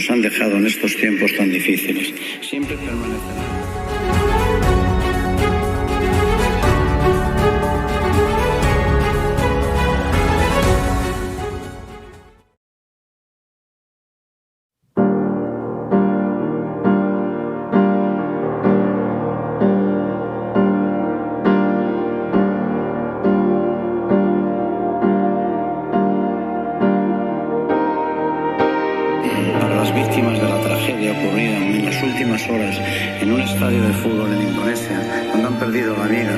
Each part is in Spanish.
nos han dejado en estos tiempos tan difíciles. Siempre permanecerán. Para las víctimas de la tragedia ocurrida en las últimas horas en un estadio de fútbol en Indonesia, donde han perdido la vida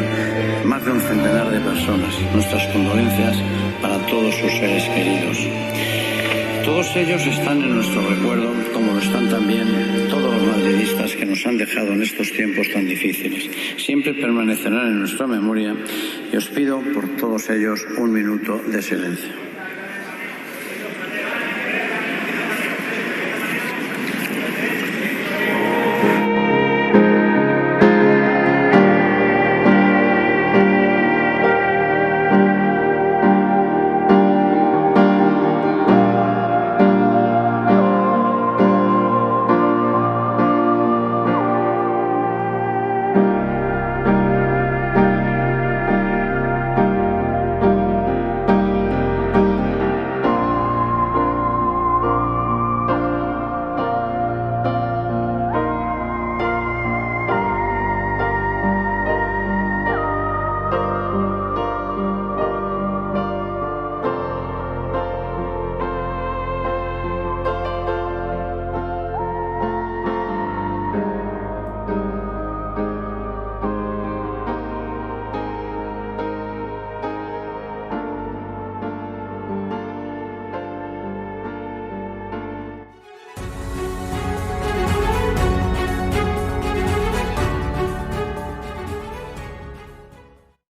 más de un centenar de personas, nuestras condolencias para todos sus seres queridos. Todos ellos están en nuestro recuerdo, como lo están también todos los madridistas que nos han dejado en estos tiempos tan difíciles. Siempre permanecerán en nuestra memoria y os pido por todos ellos un minuto de silencio.